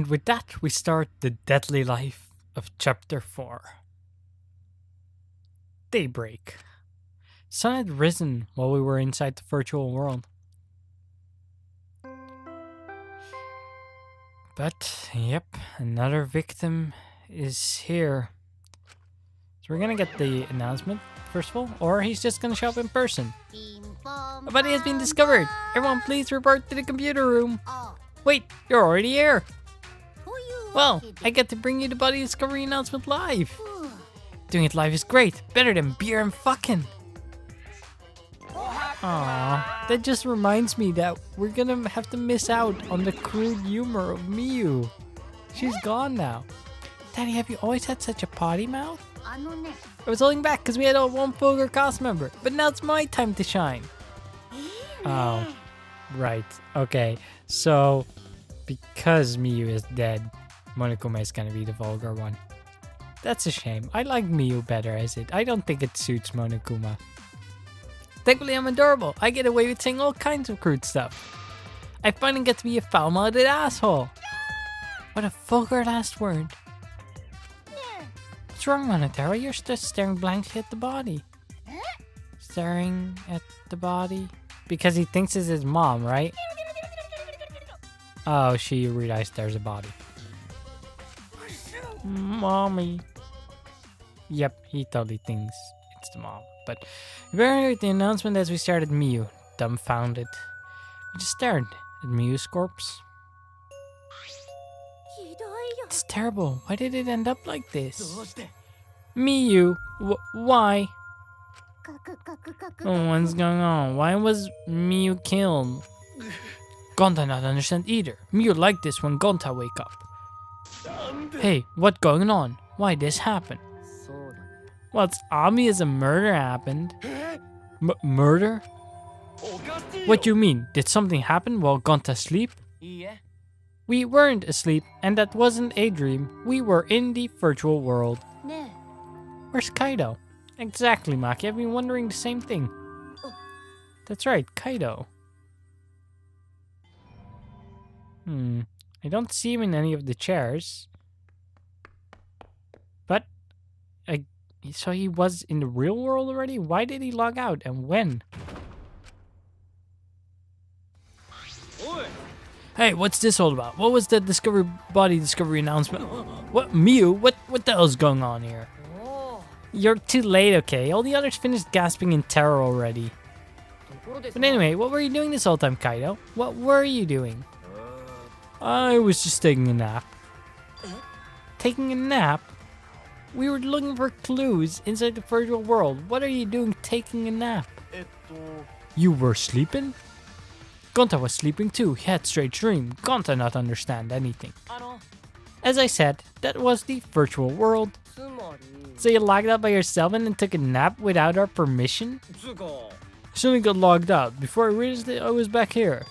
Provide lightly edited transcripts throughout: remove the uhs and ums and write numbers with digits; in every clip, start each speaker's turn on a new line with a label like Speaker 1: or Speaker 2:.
Speaker 1: And with that, we start the deadly life of Chapter 4. Daybreak. Sun had risen while we were inside the virtual world. But, yep, another victim is here. So we're gonna get the announcement, first of all, or he's just gonna show up in person. A body has been discovered. Everyone please report to the computer room. Wait, you're already here. Well, I get to bring you the body discovery announcement live. Doing it live is great. Better than beer and fucking. Aww, that just reminds me that we're gonna have to miss out on the crude humor of Miyu. She's gone now. Daddy, have you always had such a potty mouth? I was holding back because we had a one vulgar cast member, but now it's my time to shine. Oh, right. Okay, so because Miyu is dead, Monokuma is gonna be the vulgar one. That's a shame. I like Miyu better as it. I don't think it suits Monokuma. Thankfully, I'm adorable. I get away with saying all kinds of crude stuff. I finally get to be a foul-mouthed asshole. What a vulgar last word. What's wrong, Monotaro? You're just staring blankly at the body. Staring at the body? Because he thinks it's his mom, right? Oh, she realized there's a body. Mommy. Yep, he totally thinks it's the mom. But we heard the announcement as we started Miyu, dumbfounded. We just stared at Miyu's corpse. It's terrible. Why did it end up like this? Miyu, why? Oh, what's going on? Why was Miyu killed? Gonta not understand either. Miyu like this when Gonta wake up. Hey, what's going on? Why this happen? Well, it's obvious a murder happened. Murder? What do you mean? Did something happen while Gonta sleep? We weren't asleep, and that wasn't a dream. We were in the virtual world. Where's Kaido? Exactly, Maki. I've been wondering the same thing. That's right, Kaido. I don't see him in any of the chairs. But so he was in the real world already? Why did he log out and when? Hey, what's this all about? What was that body discovery announcement? What, Miyu? What the hell's going on here? You're too late, okay? All the others finished gasping in terror already. But anyway, what were you doing this whole time, Kaido? What were you doing? I was just taking a nap. Taking a nap? We were looking for clues inside the virtual world. What are you doing taking a nap? You were sleeping? Gonta was sleeping too. He had straight dream. Gonta not understand anything. As I said, that was the virtual world. So you logged out by yourself and then took a nap without our permission? I suddenly got logged out before I realized that I was back here.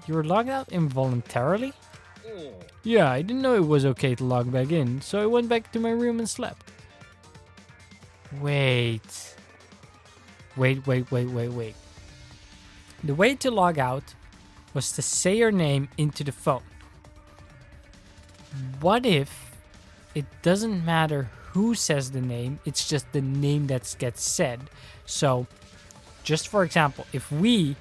Speaker 1: You were logged out involuntarily? Yeah, I didn't know it was okay to log back in, so I went back to my room and slept. Wait. The way to log out was to say your name into the phone. What if it doesn't matter who says the name, it's just the name that gets said? So, just for example, if we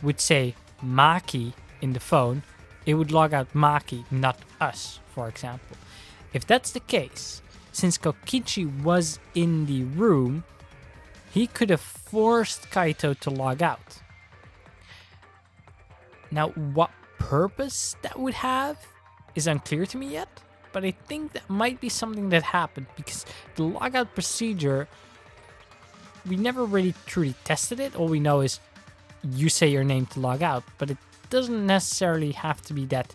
Speaker 1: would say Maki in the phone, it would log out Maki, not us, for example. If that's the case, since Kokichi was in the room, he could have forced Kaito to log out. Now, what purpose that would have is unclear to me yet, but I think that might be something that happened because the logout procedure, we never really truly tested it. All we know is you say your name to log out, but it doesn't necessarily have to be that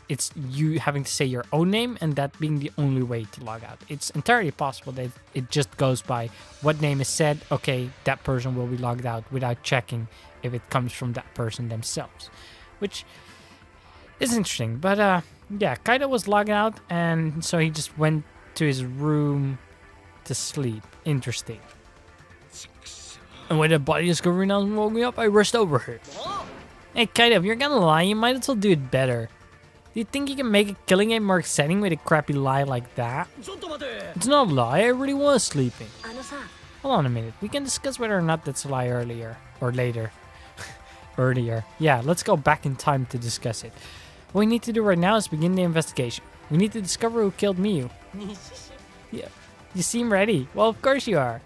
Speaker 1: it's you having to say your own name and that being the only way to log out. It's entirely possible that it just goes by what name is said. Okay, that person will be logged out without checking if it comes from that person themselves, which is interesting. But yeah, Kaido was logged out and so he just went to his room to sleep. Interesting. And when the body discovery announcement woke me up, I rushed over here. Hey Kaido, if you're gonna lie, you might as well do it better. Do you think you can make a killing game more exciting with a crappy lie like that? It's not a lie, I really was sleeping. Hold on a minute, we can discuss whether or not that's a lie earlier. Or later. Earlier. Yeah, let's go back in time to discuss it. What we need to do right now is begin the investigation. We need to discover who killed Miyu. Yeah, you seem ready. Well, of course you are.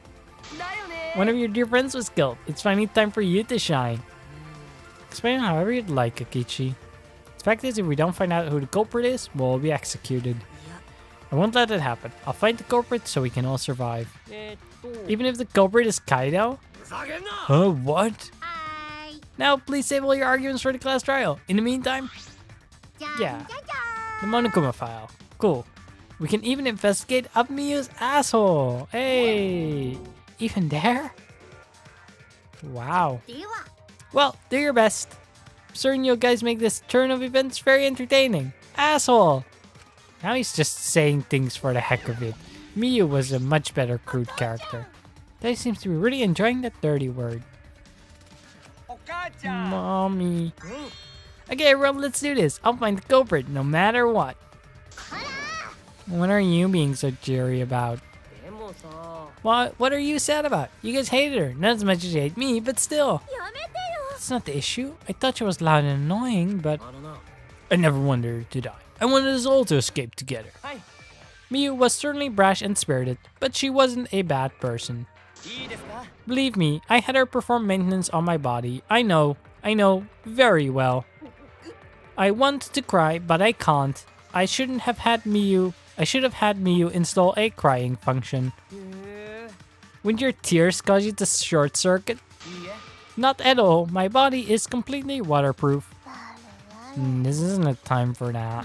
Speaker 1: One of your dear friends was killed. It's finally time for you to shine. Explain however you'd like, Akichi. The fact is, if we don't find out who the culprit is, we'll be executed. I won't let that happen. I'll find the culprit so we can all survive. Even if the culprit is Kaido? Huh, what? Now, please save all your arguments for the class trial. In the meantime, yeah, the Monokuma file. Cool. We can even investigate up Miyu's asshole. Hey, even there? Wow. Well, do your best. I'm certain you guys make this turn of events very entertaining. Asshole. Now he's just saying things for the heck of it. Miyu was a much better crude character. They seems to be really enjoying that dirty word. Mommy. Okay, everyone, let's do this. I'll find the culprit no matter what. What are you being so cheery about? What are you sad about? You guys hated her. Not as much as you hate me, but still. That's not the issue. I thought she was loud and annoying, but I never wanted her to die. I wanted us all to escape together. Miyu was certainly brash and spirited, but she wasn't a bad person. Believe me, I had her perform maintenance on my body. I know, very well. I want to cry, but I can't. I should have had Miyu install a crying function. Wouldn't your tears cause you to short circuit? Not at all. My body is completely waterproof. This isn't a time for that.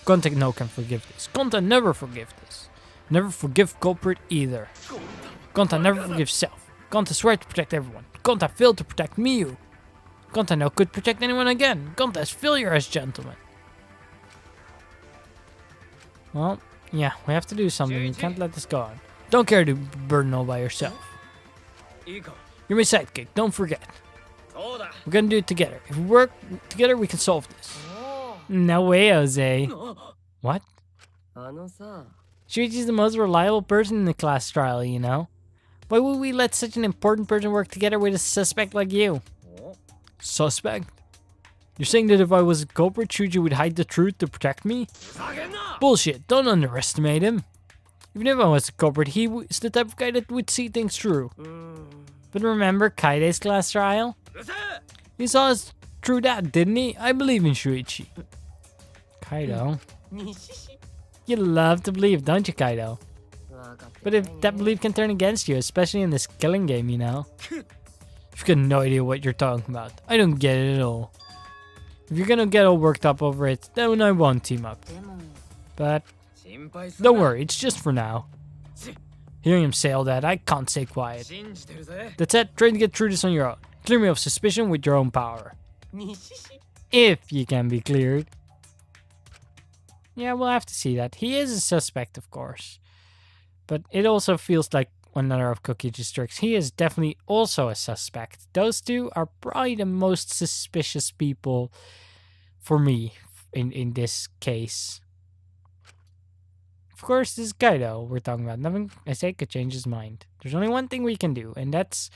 Speaker 1: Gonta no can forgive this. Gonta never forgive this. Never forgive culprit either. Gonta never forgives self. Gonta swear to protect everyone. Gonta failed to protect Miyu. Gonta no could protect anyone again. Gonta is failure as gentleman. Well, yeah, we have to do something. We can't let this go on. Don't care to burden all by yourself. You're my sidekick, don't forget. We're gonna do it together. If we work together, we can solve this. No way, Jose. What? Shuichi's the most reliable person in the class trial, you know? Why would we let such an important person work together with a suspect like you? Suspect? You're saying that if I was a culprit, Shuichi would hide the truth to protect me? Bullshit, don't underestimate him. Even if I was a culprit, he was the type of guy that would see things through. But remember Kaide's class trial? He saw us through that, didn't he? I believe in Shuichi. Kaido. You love to believe, don't you, Kaido? But if that belief can turn against you, especially in this killing game, you know? You've got no idea what you're talking about. I don't get it at all. If you're gonna get all worked up over it, then I won't team up. But don't worry, it's just for now. Hearing him say all that, I can't stay quiet. That's it, try to get through this on your own. Clear me of suspicion with your own power. If you can be cleared. Yeah, we'll have to see that. He is a suspect, of course. But it also feels like another of Kokichi's tricks. He is definitely also a suspect. Those two are probably the most suspicious people for me in this case. Of course, this is Kaido we're talking about. Nothing I say could change his mind. There's only one thing we can do, and that's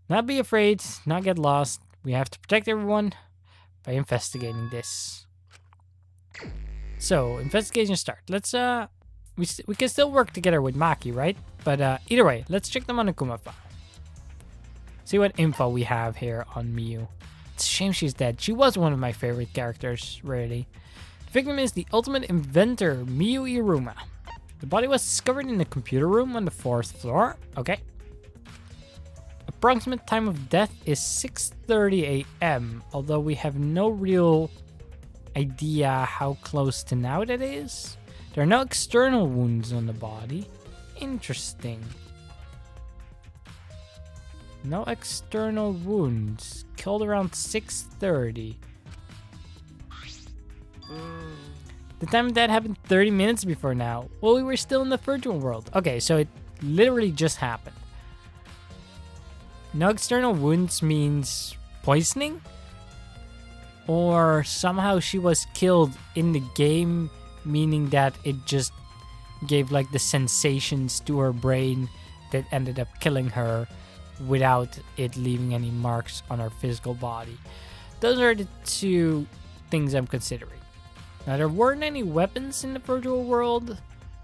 Speaker 1: not be afraid, not get lost. We have to protect everyone by investigating this. So, investigation start. Let's, we can still work together with Maki, right? But either way, let's check the Monokuma file. See what info we have here on Miyu. It's a shame she's dead. She was one of my favorite characters, really. The victim is the ultimate inventor, Miyu Iruma. The body was discovered in the computer room on the 4th floor. Okay. Approximate time of death is 6:30 a.m. Although we have no real idea how close to now that is. There are no external wounds on the body. Interesting. No external wounds. Killed around 6:30. The time of that happened 30 minutes before now. Well, we were still in the virtual world. Okay, so it literally just happened. No external wounds means poisoning? or somehow she was killed in the game, meaning that it just gave like the sensations to her brain that ended up killing her without it leaving any marks on her physical body. Those are the two things I'm considering. Now, there weren't any weapons in the virtual world,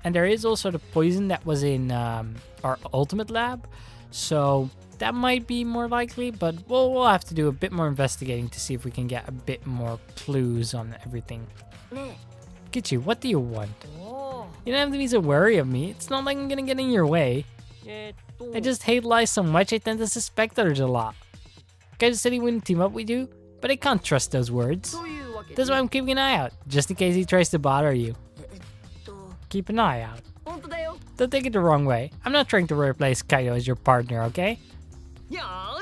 Speaker 1: and there is also the poison that was in our ultimate lab, so that might be more likely, but we'll have to do a bit more investigating to see if we can get a bit more clues on everything. Kichi, what do you want? You don't have to be so wary of me. It's not like I'm gonna get in your way. I just hate lies so much I tend to suspect others a lot. Guy just said he wouldn't team up with you, but I can't trust those words. That's why I'm keeping an eye out, just in case he tries to bother you. Keep an eye out. Don't take it the wrong way. I'm not trying to replace Kaido as your partner, okay?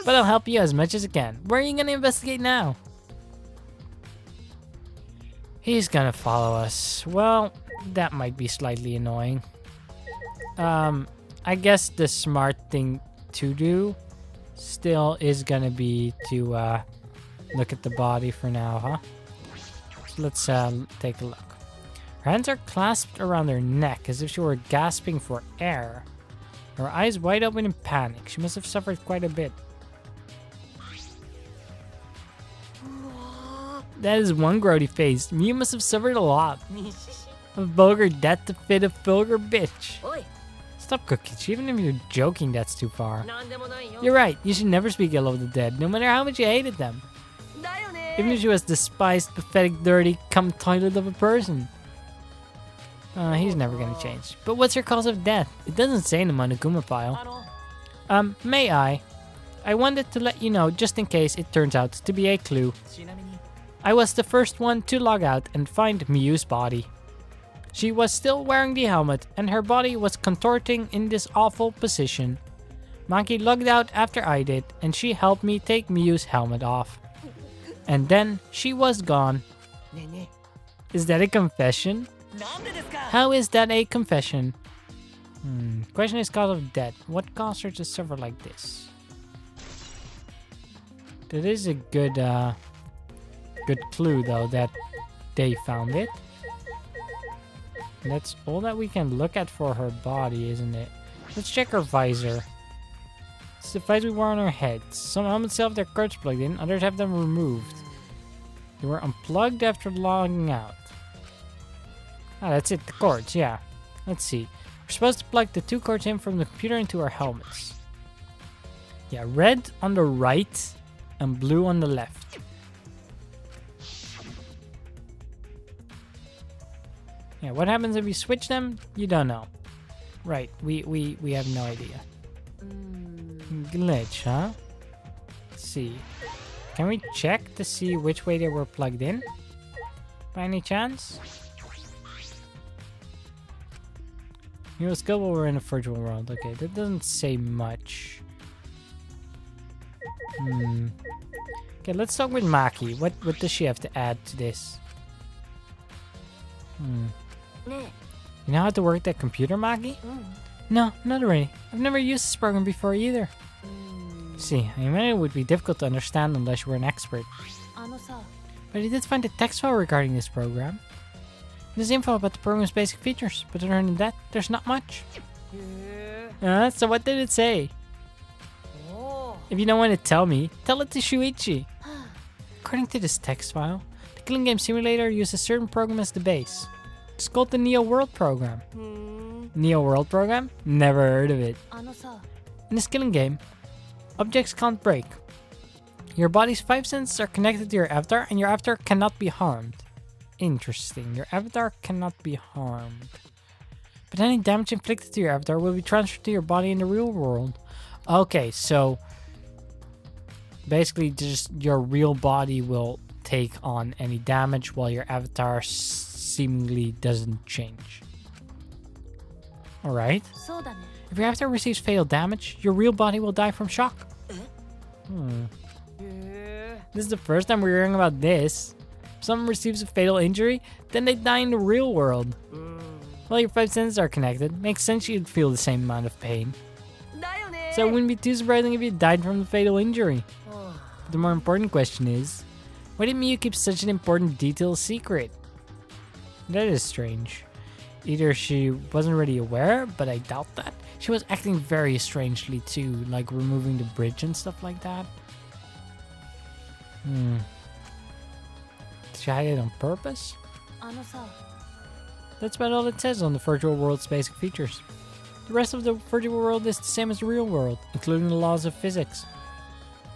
Speaker 1: But I'll help you as much as I can. Where are you gonna investigate now? He's gonna follow us. Well, that might be slightly annoying. I guess the smart thing to do still is gonna be to look at the body for now, huh? So let's take a look. Her hands are clasped around her neck as if she were gasping for air. Her eyes wide open in panic. She must have suffered quite a bit. That is one grody face. Miu must have suffered a lot. A vulgar death to fit a vulgar bitch. Stop, Kokichi. Even if you're joking, that's too far. You're right. You should never speak ill of the dead, no matter how much you hated them. Even if she was despised, pathetic, dirty, cum toilet of a person. He's never gonna change. But what's your cause of death? It doesn't say in the Monokuma file. May I? I wanted to let you know just in case it turns out to be a clue. I was the first one to log out and find Miu's body. She was still wearing the helmet and her body was contorting in this awful position. Maki logged out after I did and she helped me take Miu's helmet off. And then she was gone. Is that a confession? How is that a confession? Question is cause of death. What caused her to suffer like this? That is a good clue though that they found it. That's all that we can look at for her body, isn't it? Let's check her visor. It's the visor we wore on her head. Some helmets still have their cords plugged in, others have them removed. They were unplugged after logging out. Ah, that's it, the cords, yeah. Let's see. We're supposed to plug the two cords in from the computer into our helmets. Yeah, red on the right and blue on the left. Yeah, what happens if you switch them? You don't know. Right, we have no idea. Glitch, huh? Let's see. Can we check to see which way they were plugged in? By any chance? Let's go while we're in a virtual world. Okay, that doesn't say much. Okay, let's talk with Maki. What does she have to add to this? You know how to work that computer, Maki? No, not really. I've never used this program before either. See, I imagine it would be difficult to understand unless you were an expert. But I did find a text file regarding this program. There's info about the program's basic features, but other than that, there's not much. So what did it say? If you don't want to tell me, tell it to Shuichi. According to this text file, the killing game simulator uses a certain program as the base. It's called the Neo World program. Neo World program? Never heard of it. In this killing game, objects can't break. Your body's 5 senses are connected to your avatar, and your avatar cannot be harmed. Interesting. Your avatar cannot be harmed. But any damage inflicted to your avatar will be transferred to your body in the real world. Okay, so basically just your real body will take on any damage while your avatar seemingly doesn't change. Alright. If your avatar receives fatal damage, your real body will die from shock. This is the first time we're hearing about this. If someone receives a fatal injury, then they die in the real world. Well, your 5 senses are connected. Makes sense you'd feel the same amount of pain. So it wouldn't be too surprising if you died from the fatal injury. But the more important question is, Why did Miyu keep such an important detail secret? That is strange. Either she wasn't really aware, but I doubt that. She was acting very strangely too, like removing the bridge and stuff like that. Did she hide it on purpose? That's about all it says on the virtual world's basic features. The rest of the virtual world is the same as the real world, including the laws of physics.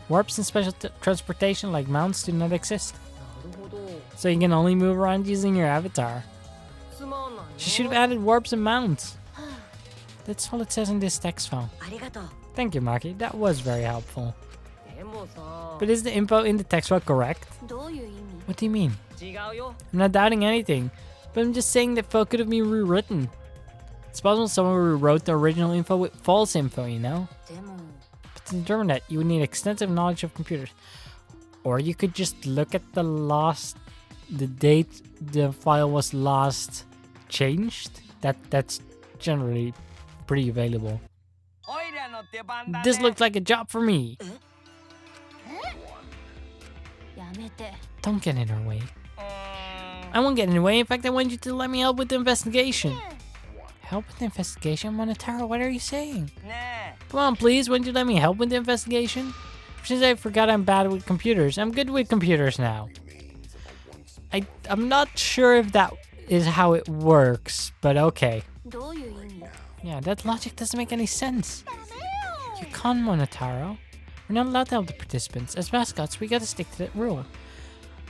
Speaker 1: Warps and special transportation like mounts do not exist. So you can only move around using your avatar. She should have added warps and mounts. That's all it says in this text file. Thank you, Maki. That was very helpful. But is the info in the text file correct? What do you mean? I'm not doubting anything, but I'm just saying that file could have been rewritten. It's possible someone rewrote the original info with false info, you know? But to determine that, you would need extensive knowledge of computers. Or you could just look at the date the file was last changed. That's generally pretty available. This looks like a job for me. Don't get in her way. I won't get in the way. In fact, I want you to let me help with the investigation. Help with the investigation? Monotaro, what are you saying? Come on, please. Won't you let me help with the investigation? Since I forgot I'm bad with computers, I'm good with computers now. I'm not sure if that is how it works, but okay. Yeah, that logic doesn't make any sense. You can't, Monotaro. We're not allowed to help the participants. As mascots, we gotta stick to that rule.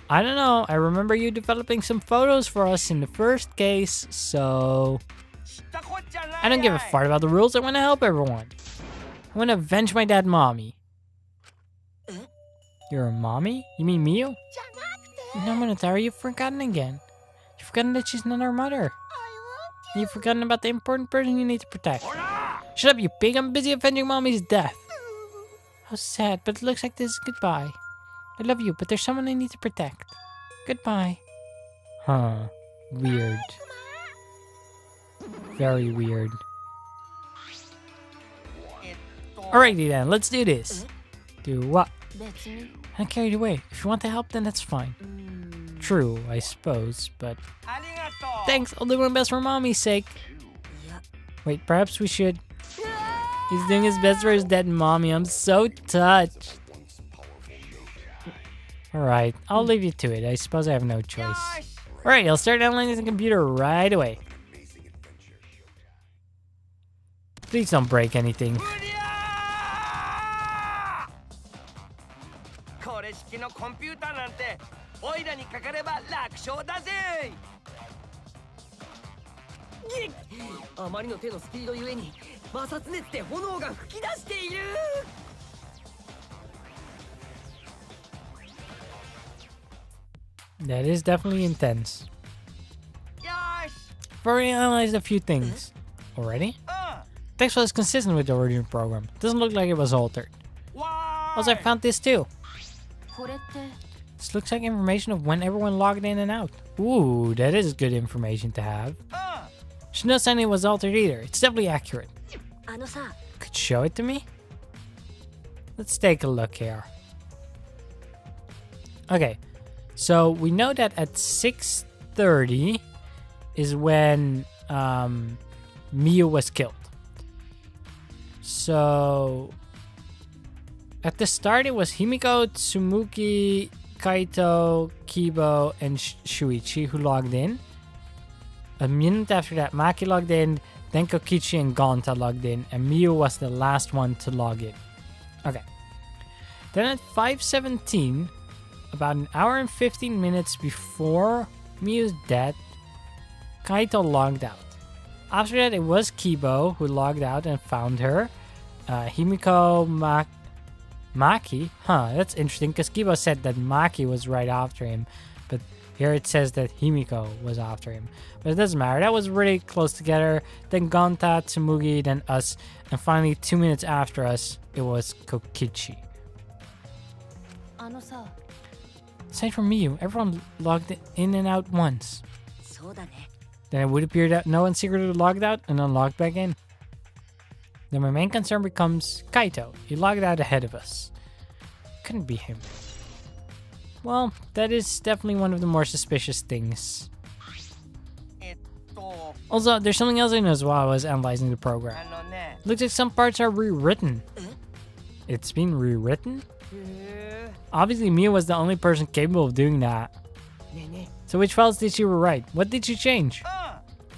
Speaker 1: I don't know. I remember you developing some photos for us in the first case, so... I don't give a fart about the rules. I want to help everyone. I want to avenge my dead mommy. You're a mommy? You mean Miyu? No, Monotaro, you've forgotten again. You've forgotten that she's not our mother. You've forgotten about the important person you need to protect. Shut up, you pig. I'm busy avenging mommy's death. How sad, but it looks like this is goodbye. I love you, but there's someone I need to protect. Goodbye. Huh. Weird. Very weird. Alrighty then, let's do this. Do what? I'm carried away. If you want to help, then that's fine. True, I suppose, but... Thanks, I'll do my best for mommy's sake. Wait, perhaps we should... He's doing his best for his dead mommy. I'm so touched. Alright, I'll leave you to it. I suppose I have no choice. Alright, I'll start downloading the computer right away. Please don't break anything. That is definitely intense. I've already analyzed a few things. Already? Text file is consistent with the original program. Doesn't look like it was altered. Also, I found this too. This looks like information of when everyone logged in and out. Ooh, that is good information to have. Should not saying it was altered either. It's definitely accurate. Could you show it to me? Let's take a look here. Okay, so we know that at 6:30 is when Miyu was killed. So at the start it was Himiko, Tsumuki, Kaito, Kibo, and Shuichi who logged in. A minute after that, Maki logged in, then Kokichi and Gonta logged in, and Miyu was the last one to log in. Okay. Then at 5:17, about an hour and 15 minutes before Miyu's death, Kaito logged out. After that, it was Kibo who logged out and found her. Himiko, Maki? Huh, that's interesting because Kibo said that Maki was right after him. But here it says that Himiko was after him. But it doesn't matter. That was really close together. Then Gonta, Tsumugi, then us. And finally, 2 minutes after us, it was Kokichi. Aside from Miyu, everyone logged in and out once. Then it would appear that no one secretly logged out and then logged back in. Then my main concern becomes Kaito. He logged out ahead of us. Couldn't be him. Well, that is definitely one of the more suspicious things. Also, there's something else I noticed while I was analyzing the program. Looks like some parts are rewritten. It's been rewritten? Obviously, Mia was the only person capable of doing that. So which files did you rewrite? What did you change?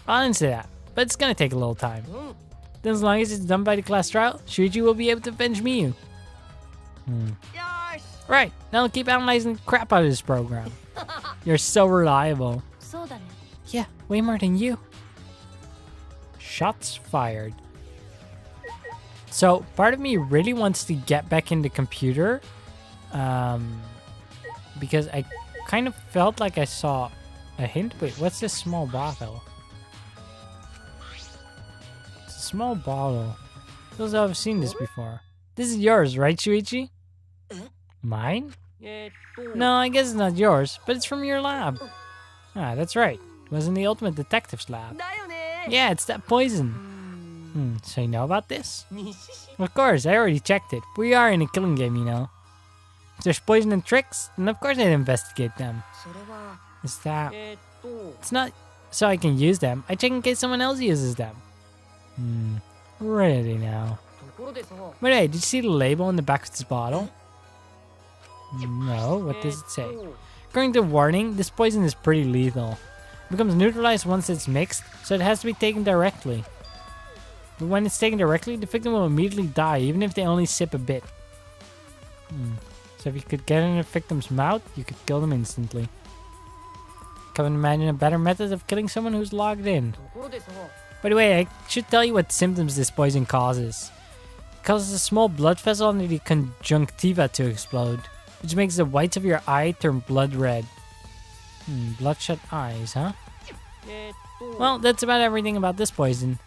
Speaker 1: I'll answer that, but it's gonna take a little time. Then as long as it's done by the class trial, Shuichi will be able to avenge Miyu. Right, now I'll keep analyzing the crap out of this program. You're so reliable. Yeah, way more than you. Shots fired. So, part of me really wants to get back in the computer. Because I kind of felt like I saw a hint. Wait, what's this small bottle? It's a small bottle. Feels like I've seen this before. This is yours, right, Shuichi? Mine? No, I guess it's not yours, but it's from your lab. Ah, that's right. It was in the Ultimate Detective's lab. Yeah, it's that poison. So you know about this? Of course, I already checked it. We are in a killing game, you know. If there's poison and tricks, then of course I'd investigate them. Is that... It's not so I can use them. I check in case someone else uses them. Ready now. But hey, did you see the label on the back of this bottle? No, what does it say? According to the warning, this poison is pretty lethal. It becomes neutralized once it's mixed, so it has to be taken directly. But when it's taken directly, the victim will immediately die, even if they only sip a bit. So if you could get in a victim's mouth, you could kill them instantly. Can't imagine a better method of killing someone who's logged in. By the way, I should tell you what symptoms this poison causes. It causes a small blood vessel under the conjunctiva to explode, which makes the whites of your eye turn blood red. Bloodshot eyes, huh? Well, that's about everything about this poison.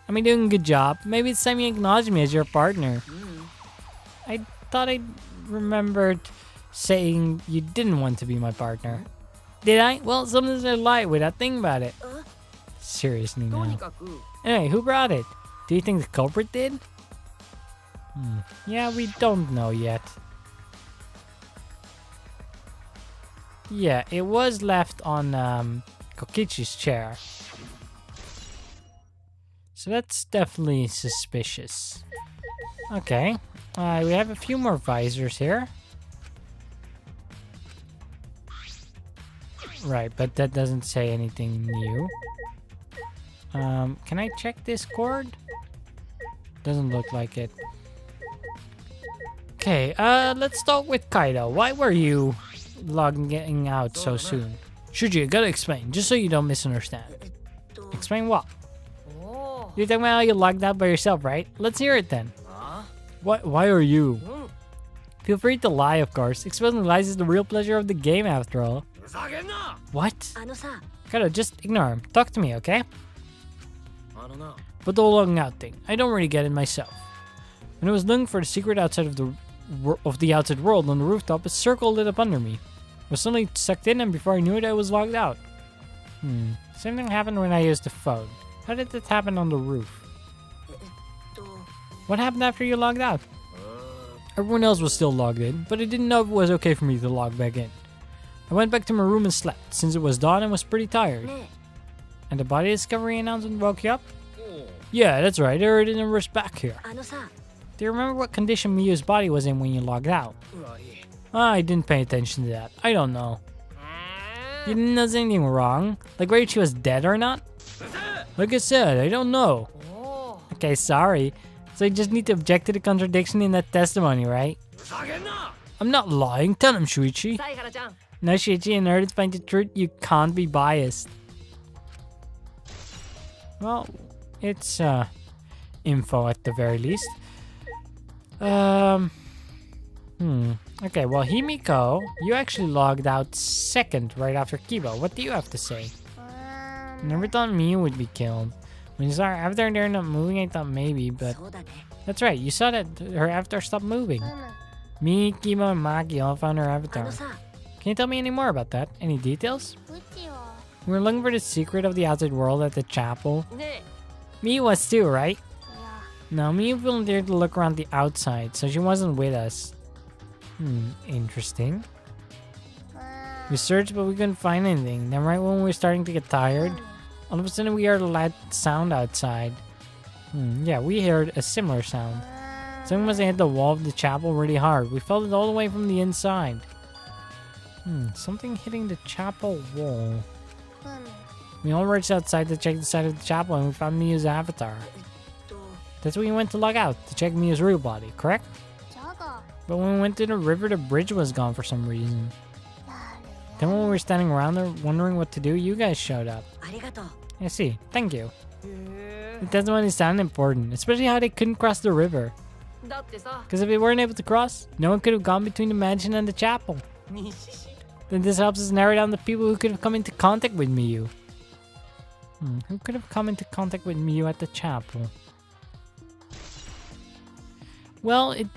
Speaker 1: I'm doing a good job. Maybe it's time you acknowledge me as your partner. I thought I remembered saying you didn't want to be my partner. Did I? Well, sometimes I lie without thinking about it. Seriously now. Anyway, who brought it? Do you think the culprit did? Yeah, we don't know yet. Yeah, it was left on Kokichi's chair. So that's definitely suspicious. Okay, we have a few more visors here. Right, but that doesn't say anything new. Can I check this cord? Doesn't look like it. Okay, let's start with Kaido. Why were you logging out so soon? Shuji, you gotta explain, just so you don't misunderstand. Explain what? You're talking about how you logged out by yourself, right? Let's hear it then. What? Why are you? Feel free to lie, of course. Exposing lies is the real pleasure of the game, after all. What? Kaido, just ignore him. Talk to me, okay? But the logging out thing, I don't really get it myself. When I was looking for the secret outside of the outside world on the rooftop, a circle lit up under me. I was suddenly sucked in, and before I knew it, I was logged out. Same thing happened when I used the phone. How did that happen on the roof? What happened after you logged out? Everyone else was still logged in, but I didn't know if it was okay for me to log back in. I went back to my room and slept, since it was dawn and was pretty tired. And the body discovery announcement woke you up? Yeah, that's right, I heard it and rushed back here. Do you remember what condition Miyu's body was in when you logged out? I didn't pay attention to that. I don't know. You didn't notice anything wrong? Like whether she was dead or not? Like I said, I don't know. Okay, sorry. So you just need to object to the contradiction in that testimony, right? I'm not lying. Tell him, Shuichi. No, Shuichi, in order to find the truth, you can't be biased. Well, it's info at the very least. Okay, well, Himiko, you actually logged out second right after Kiba. What do you have to say? I never thought Miyu would be killed. When you saw her avatar there not moving, I thought maybe, but... That's right, you saw that her avatar stopped moving. Me, Kiba, and Maki all found her avatar. Can you tell me any more about that? Any details? We were looking for the secret of the outside world at the chapel. Miyu was too, right? No, Miyu volunteered to look around the outside, so she wasn't with us. Interesting. We searched, but we couldn't find anything. Then right when we were starting to get tired, all of a sudden we heard a loud sound outside. Yeah, we heard a similar sound. Someone must have hit the wall of the chapel really hard. We felt it all the way from the inside. Something hitting the chapel wall. We all rushed outside to check the side of the chapel and we found Miyu's avatar. That's when we went to log out to check Miyu's real body, correct? But when we went to the river, the bridge was gone for some reason. Then when we were standing around there wondering what to do, you guys showed up. I see. Thank you. It doesn't sound important, especially how they couldn't cross the river. Because if they weren't able to cross, no one could have gone between the mansion and the chapel. Then this helps us narrow down the people who could have come into contact with Miyu. Who could have come into contact with Miyu at the chapel? Well, it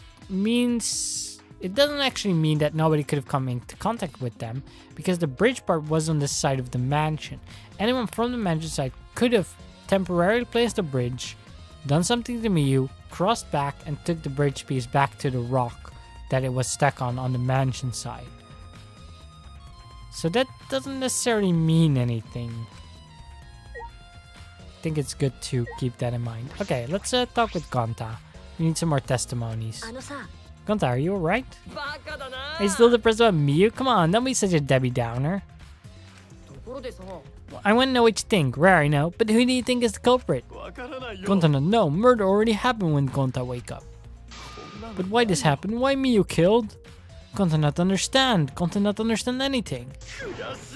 Speaker 1: doesn't actually mean that nobody could have come into contact with them, because the bridge part was on the side of the mansion. Anyone from the mansion side could have temporarily placed the bridge, done something to Miyu, crossed back, and took the bridge piece back to the rock that it was stuck on the mansion side. So that doesn't necessarily mean anything. I think it's good to keep that in mind. Okay, let's talk with Gonta. We need some more testimonies. Gonta, are you alright? Are you still depressed about Miyu? Come on, don't be such a Debbie Downer. I want to know what you think. Rare, I know, but who do you think is the culprit? Gonta, no, murder already happened when Gonta wake up. But why this happened? Why Miyu killed? Gonta not understand. Gonta not understand anything.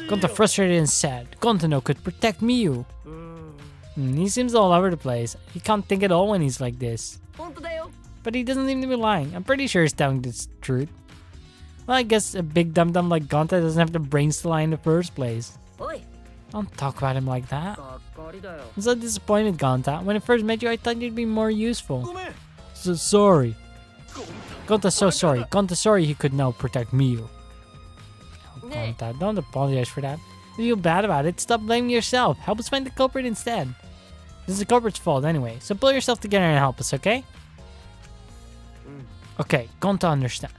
Speaker 1: Gonta frustrated and sad. Gonta no could protect Miyu. He seems all over the place. He can't think at all when he's like this. But he doesn't seem to be lying. I'm pretty sure he's telling the truth. Well, I guess a big dum-dum like Gonta doesn't have the brains to lie in the first place. Don't talk about him like that. I'm so disappointed, Gonta. When I first met you, I thought you'd be more useful. So sorry. Gonta's so sorry. Gonta's sorry he could now protect Miyu. Oh, Gonta, don't apologize for that. If you feel bad about it, stop blaming yourself. Help us find the culprit instead. This is the culprit's fault anyway, so pull yourself together and help us, okay? Okay, Gonta understand.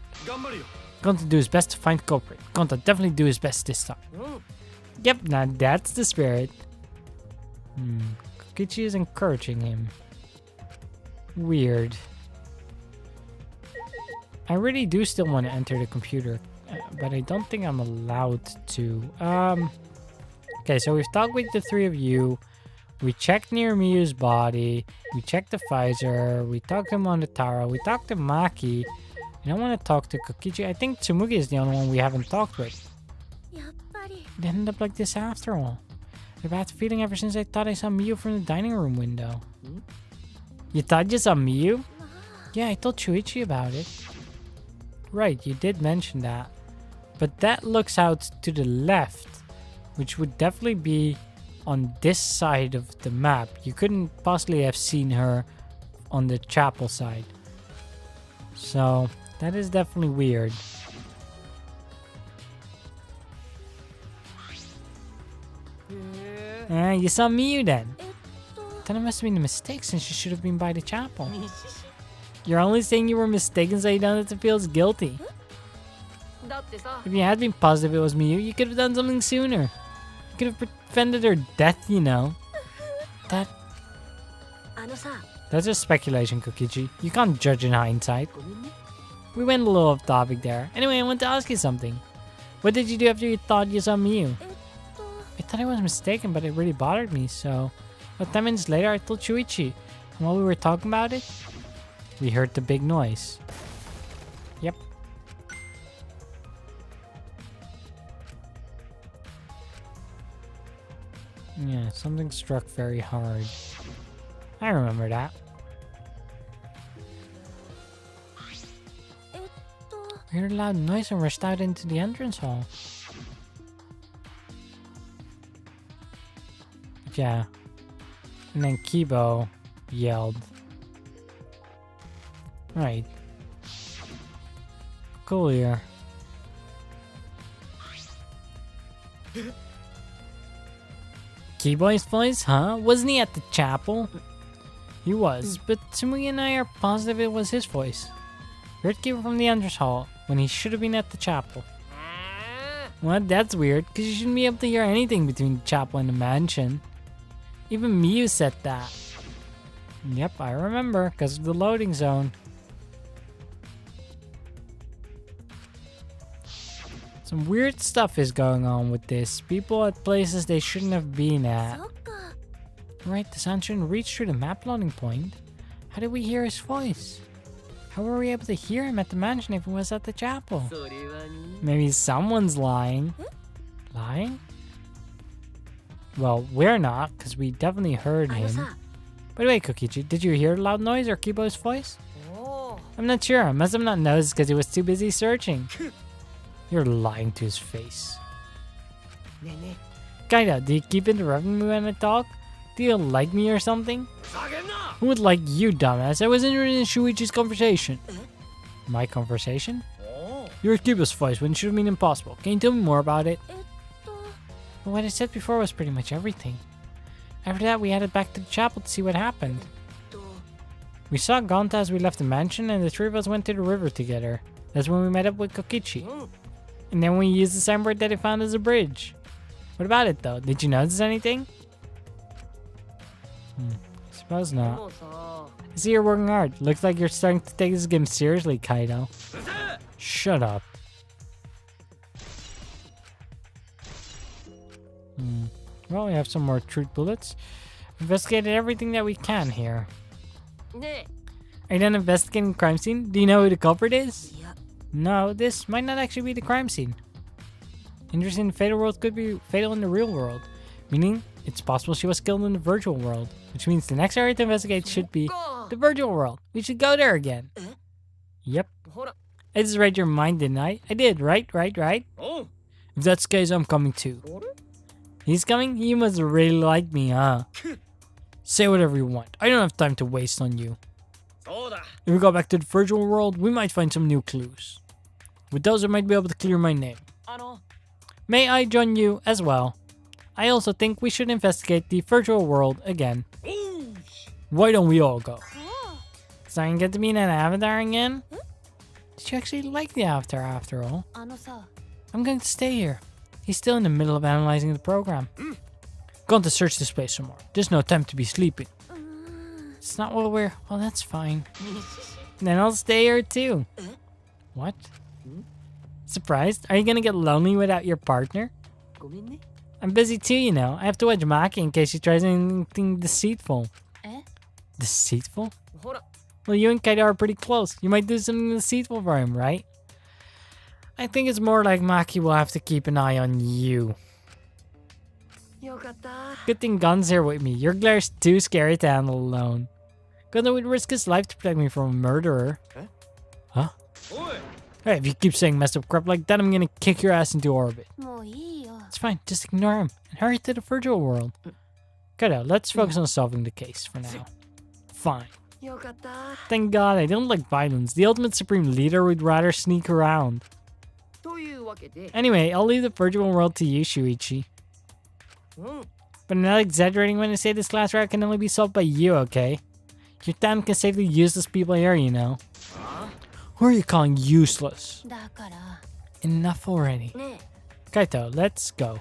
Speaker 1: Gonta do his best to find the culprit. Gonta definitely do his best this time. Yep, now that's the spirit. Kokichi is encouraging him. Weird. I really do still want to enter the computer, but I don't think I'm allowed to. Okay, so we've talked with the three of you. We checked near Miyu's body. We checked the visor. We talked to Monotaro. We talked to Maki. And I want to talk to Kokichi. I think Tsumugi is the only one we haven't talked with. It ended up like this after all. I've had a feeling ever since I thought I saw Miyu from the dining room window. You thought you saw Miyu? Yeah, I told Shuichi about it. Right, you did mention that. But that looks out to the left, which would definitely be on this side of the map. You couldn't possibly have seen her on the chapel side. So, that is definitely weird. You saw Miyu then? Then it must have been a mistake since you should have been by the chapel. You're only saying you were mistaken so you don't have to feel as guilty. If you had been positive it was Miyu, you could have done something sooner. You could have prevented her death, you know. That's just speculation, Kokichi. You can't judge in hindsight. We went a little off topic there. Anyway, I want to ask you something. What did you do after you thought you saw Miyu? I thought I was mistaken, but it really bothered me, so... About 10 minutes later, I told Shuichi. And while we were talking about it, we heard the big noise. Yep. Yeah, something struck very hard. I remember that. We heard a loud noise and rushed out into the entrance hall. Yeah. And then Kibo yelled. Right. Cool here. Kibo's voice, huh? Wasn't he at the chapel? He was, but Tsumugi and I are positive it was his voice. We heard Kibo from the entrance hall when he should have been at the chapel. Well, that's weird, because you shouldn't be able to hear anything between the chapel and the mansion. Even Miu said that. Yep, I remember, because of the loading zone. Some weird stuff is going on with this. People at places they shouldn't have been at. Right, the sound shouldn't reach through the map loading point. How did we hear his voice? How were we able to hear him at the mansion if he was at the chapel? Maybe someone's lying. Lying? Well, we're not, because we definitely heard him. By the way, Kokichi, did you hear the loud noise or Kibo's voice? I'm not sure. I must have not noticed because he was too busy searching. You're lying to his face. Kaido, do you keep interrupting me when I talk? Do you like me or something? Who would like you, dumbass? I was interested in Shuichi's conversation. My conversation? You're Kibo's voice when it should have been impossible. Can you tell me more about it? Well, what I said before was pretty much everything. After that, we headed back to the chapel to see what happened. We saw Gonta as we left the mansion, and the three of us went to the river together. That's when we met up with Kokichi. And then we used the signboard that he found as a bridge. What about it, though? Did you notice anything? Suppose not. I see you're working hard. Looks like you're starting to take this game seriously, Kaido. Shut up. Well, we have some more truth bullets. Investigated everything that we can here. Are you done investigating the crime scene? Do you know who the culprit is? No, this might not actually be the crime scene. Interesting, the fatal world could be fatal in the real world. Meaning, it's possible she was killed in the virtual world. Which means the next area to investigate should be the virtual world. We should go there again. Yep. I just read your mind, didn't I? I did, right? If that's the case, I'm coming too. He's coming? You must really like me, huh? Say whatever you want. I don't have time to waste on you. If we go back to the virtual world, we might find some new clues. With those, I might be able to clear my name. May I join you as well? I also think we should investigate the virtual world again. Why don't we all go? So I can get to be in an avatar again? Did you actually like the avatar after all? I'm going to stay here. He's still in the middle of analyzing the program. Going to search this place some more. There's no time to be sleeping. It's not while we're... Well, that's fine. Then I'll stay here too. What? Surprised? Are you gonna get lonely without your partner? I'm busy too, you know. I have to watch Maki in case she tries anything deceitful. Deceitful? Well, you and Kaido are pretty close. You might do something deceitful for him, right? I think it's more like Maki will have to keep an eye on you. Good thing Gon's here with me. Your glare's too scary to handle alone. Gon would risk his life to protect me from a murderer. Huh? Hey, if you keep saying messed up crap like that, I'm gonna kick your ass into orbit. It's fine, just ignore him and hurry to the virtual world. Kaido, let's focus on solving the case for now. Fine. Thank God, I don't like violence. The ultimate supreme leader would rather sneak around. Anyway, I'll leave the virtual world to you, Shuichi. But I'm not exaggerating when I say this class route can only be solved by you, okay? Your town can save the useless people here, you know. Who are you calling useless? Enough already. Kaito, let's go.